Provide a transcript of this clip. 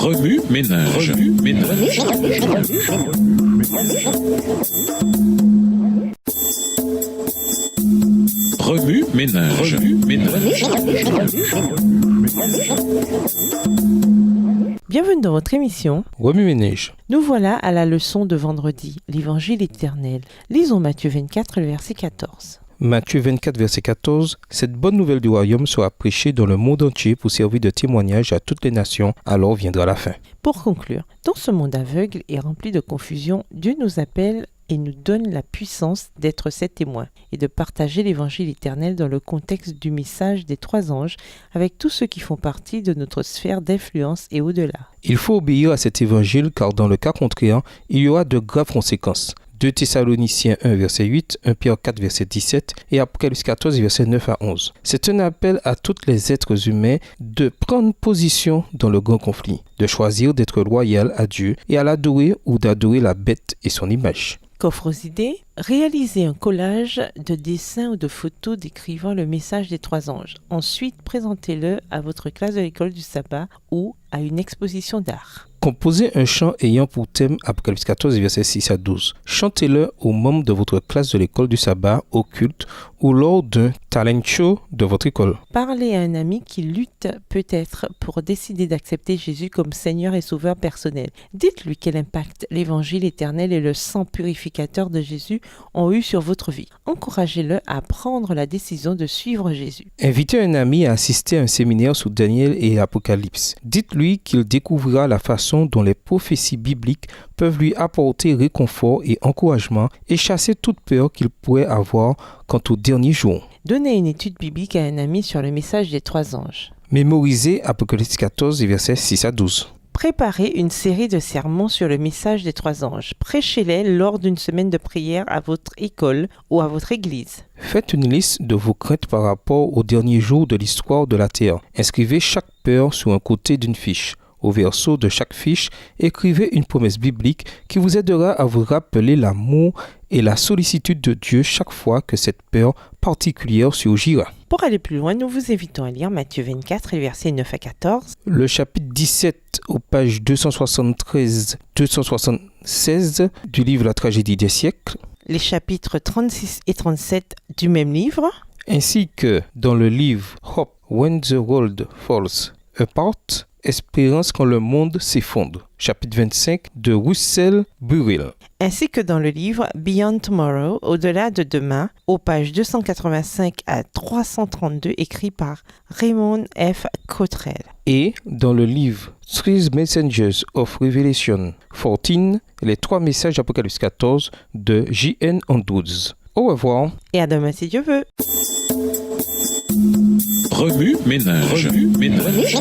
Remue ménage. Remue ménage. Bienvenue dans votre émission Remue ménage. Nous voilà à la leçon de vendredi, l'Évangile éternel. Lisons Matthieu 24, le verset 14. Matthieu 24, verset 14. Cette bonne nouvelle du royaume sera prêchée dans le monde entier pour servir de témoignage à toutes les nations, alors viendra la fin. Pour conclure, dans ce monde aveugle et rempli de confusion, Dieu nous appelle et nous donne la puissance d'être ses témoins et de partager l'Évangile éternel dans le contexte du message des 3 anges avec tous ceux qui font partie de notre sphère d'influence et au-delà. Il faut obéir à cet évangile car dans le cas contraire, il y aura de graves conséquences. 2 Thessaloniciens 1, verset 8, 1 Pierre 4, verset 17 et Apocalypse 14, verset 9 à 11. C'est un appel à tous les êtres humains de prendre position dans le grand conflit, de choisir d'être loyal à Dieu et à l'adorer ou d'adorer la bête et son image. Coffre aux idées, réalisez un collage de dessins ou de photos décrivant le message des 3 anges. Ensuite, présentez-le à votre classe de l'école du sabbat ou à une exposition d'art. Composez un chant ayant pour thème Apocalypse 14, versets 6 à 12. Chantez-le aux membres de votre classe de l'école du sabbat, au culte ou lors d'un talent show de votre école. Parlez à un ami qui lutte peut-être pour décider d'accepter Jésus comme Seigneur et Sauveur personnel. Dites-lui quel impact l'Évangile éternel et le sang purificateur de Jésus ont eu sur votre vie. Encouragez-le à prendre la décision de suivre Jésus. Invitez un ami à assister à un séminaire sur Daniel et Apocalypse. Dites-lui qu'il découvrira la façon dont les prophéties bibliques peuvent lui apporter réconfort et encouragement et chasser toute peur qu'il pourrait avoir quant aux derniers jours. Donnez une étude biblique à un ami sur le message des 3 anges. Mémorisez Apocalypse 14, versets 6 à 12. Préparez une série de sermons sur le message des 3 anges. Prêchez-les lors d'une semaine de prière à votre école ou à votre église. Faites une liste de vos craintes par rapport aux derniers jours de l'histoire de la Terre. Inscrivez chaque peur sur un côté d'une fiche. Au verso de chaque fiche, écrivez une promesse biblique qui vous aidera à vous rappeler l'amour et la sollicitude de Dieu chaque fois que cette peur particulière surgira. Pour aller plus loin, nous vous invitons à lire Matthieu 24, les versets 9 à 14. Le chapitre 17 aux pages 273-276 du livre La tragédie des siècles. Les chapitres 36 et 37 du même livre. Ainsi que dans le livre Hope When the World Falls Apart, Espérance quand le monde s'effondre, chapitre 25 de Russell Burrill. Ainsi que dans le livre Beyond Tomorrow, Au-delà de demain, aux pages 285 à 332, écrit par Raymond F. Cottrell. Et dans le livre Three Messengers of Revelation 14, les 3 messages d'Apocalypse 14 de J.N. Andrews. Au revoir. Et à demain si Dieu veut. Remue ménage. Remue ménage.